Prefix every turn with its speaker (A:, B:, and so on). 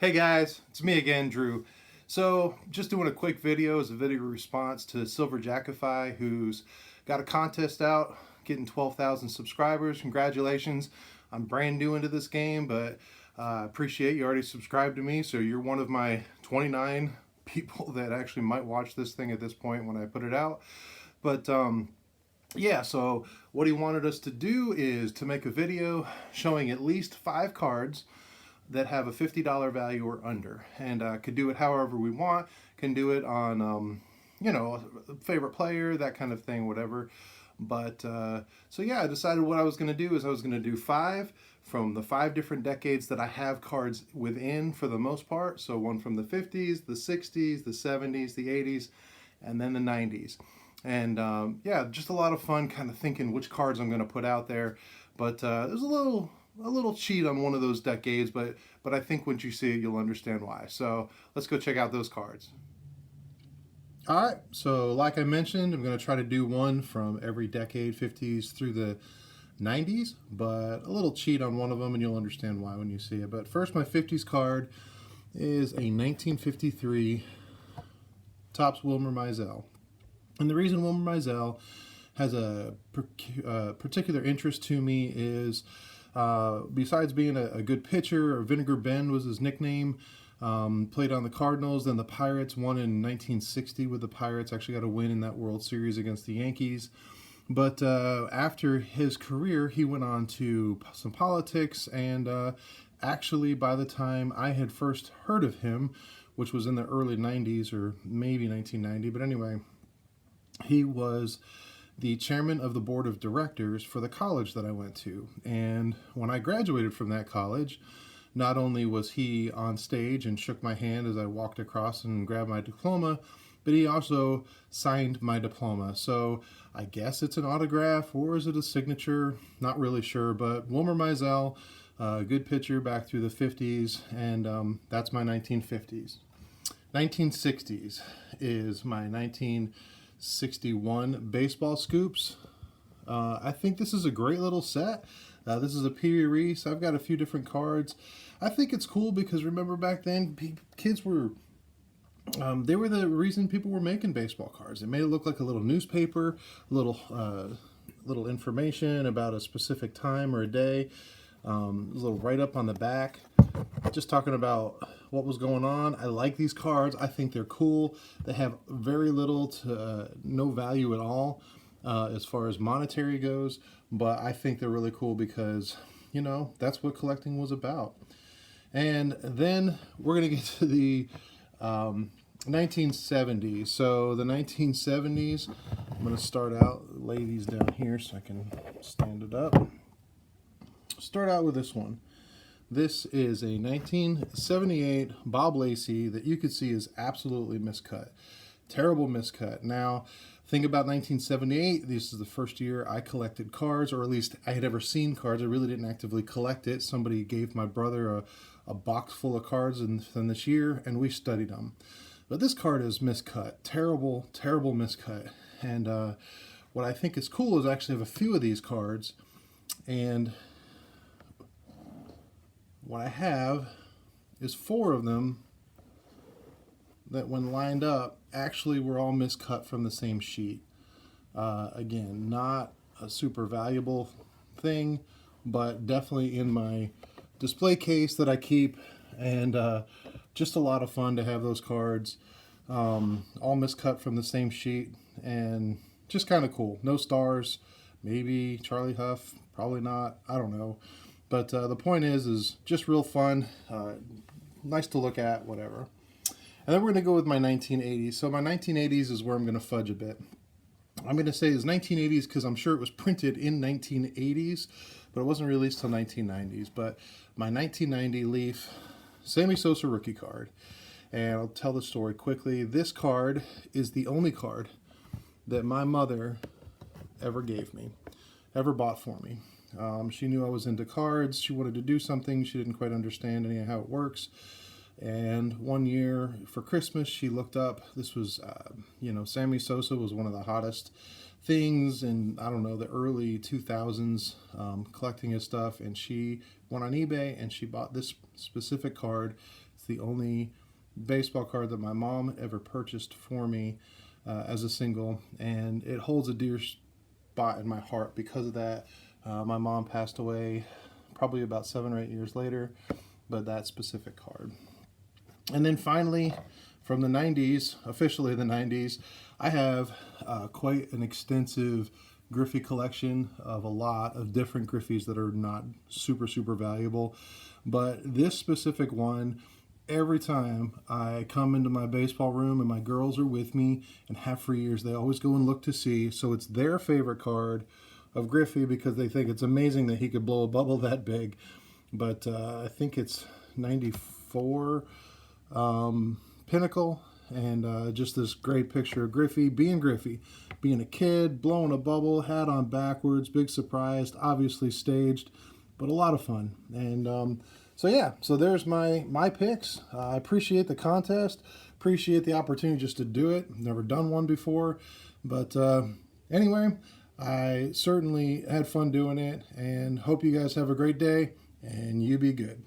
A: Hey guys, it's me again, Drew. So, just doing a quick video as a video response to Silver Jackify, who's got a contest out, getting 12,000 subscribers. Congratulations. I'm brand new into this game, but I appreciate you already subscribed to me, so you're one of my 29 people that actually might watch this thing at this point when I put it out. But yeah, so what he wanted us to do is to make a video showing at least 5 cards that have a $50 value or under, and could do it however we want. Can do it on a favorite player, that kind of thing, whatever. But so yeah, I decided what I was going to do is I was going to do 5 from the 5 different decades that I have cards within for the most part. So one from the 50s, the 60s, the 70s, the 80s, and then the 90s. And yeah, just a lot of fun kind of thinking which cards I'm going to put out there. But there's a little cheat on one of those decades, but I think once you see it, you'll understand why. So let's go check out those cards. All right, so like I mentioned, I'm going to try to do one from every decade, 50s through the 90s, but a little cheat on one of them, and you'll understand why when you see it. But first, my 50s card is a 1953 Topps Wilmer Mizell. And the reason Wilmer Mizell has a particular interest to me is besides being a good pitcher, or Vinegar Ben was his nickname, played on the Cardinals, then the Pirates, won in 1960 with the Pirates, actually got a win in that World Series against the Yankees. But after his career, he went on to some politics, and actually by the time I had first heard of him, which was in the early 90s or maybe 1990, but anyway, he was the chairman of the board of directors for the college that I went to. And when I graduated from that college, not only was he on stage and shook my hand as I walked across and grabbed my diploma, but he also signed my diploma. So I guess it's an autograph, or is it a signature? Not really sure, but Wilmer Mizell, good pitcher back through the 50s, and that's my 1950s. 1960s is my 1961 baseball scoops. I think this is a great little set. This is a Pee Wee Reese. I've got a few different cards. I think it's cool because remember back then, kids were, they were the reason people were making baseball cards. It made it look like a little newspaper, a little information about a specific time or a day, a little write-up on the back, just talking about what was going on. I like these cards. I think they're cool. They have very little to no value at all as far as monetary goes, but I think they're really cool because, you know, that's what collecting was about. And then we're going to get to the 1970s. So the 1970s, I'm going to start out, lay these down here so I can stand it up. Start out with this one. This is a 1978 Bob Lacey that you could see is absolutely miscut. Terrible miscut. Now, think about 1978. This is the first year I collected cards, or at least I had ever seen cards. I really didn't actively collect it. Somebody gave my brother a box full of cards in this year, and we studied them. But this card is miscut. Terrible, terrible miscut. And what I think is cool is I actually have a few of these cards, and what I have is 4 of them that when lined up actually were all miscut from the same sheet. Again, not a super valuable thing, but definitely in my display case that I keep, and just a lot of fun to have those cards all miscut from the same sheet, and just kind of cool. No stars, maybe Charlie Huff, probably not, I don't know. But the point is just real fun, nice to look at, whatever. And then we're going to go with my 1980s. So my 1980s is where I'm going to fudge a bit. I'm going to say it's 1980s because I'm sure it was printed in 1980s, but it wasn't released till 1990s. But my 1990 Leaf Sammy Sosa rookie card. And I'll tell the story quickly. This card is the only card that my mother ever gave me, ever bought for me. She knew I was into cards. She wanted to do something. She didn't quite understand any of how it works. And one year for Christmas, she looked up, this was, Sammy Sosa was one of the hottest things in, I don't know, the early 2000s, collecting his stuff. And she went on eBay and she bought this specific card. It's the only baseball card that my mom ever purchased for me as a single, and it holds a dear spot in my heart because of that. My mom passed away probably about 7 or 8 years later, but that specific card. And then finally, from the 90s, officially the 90s, I have quite an extensive Griffey collection of a lot of different Griffies that are not super valuable. But this specific one, every time I come into my baseball room and my girls are with me, and have for years, they always go and look to see. So it's their favorite card of Griffey because they think it's amazing that he could blow a bubble that big. But I think it's 94 Pinnacle, and just this great picture of Griffey, being a kid, blowing a bubble, hat on backwards, big surprise, obviously staged, but a lot of fun. And so yeah, so there's my picks. I appreciate the contest, appreciate the opportunity just to do it. Never done one before, but anyway, I certainly had fun doing it, and hope you guys have a great day, and you be good.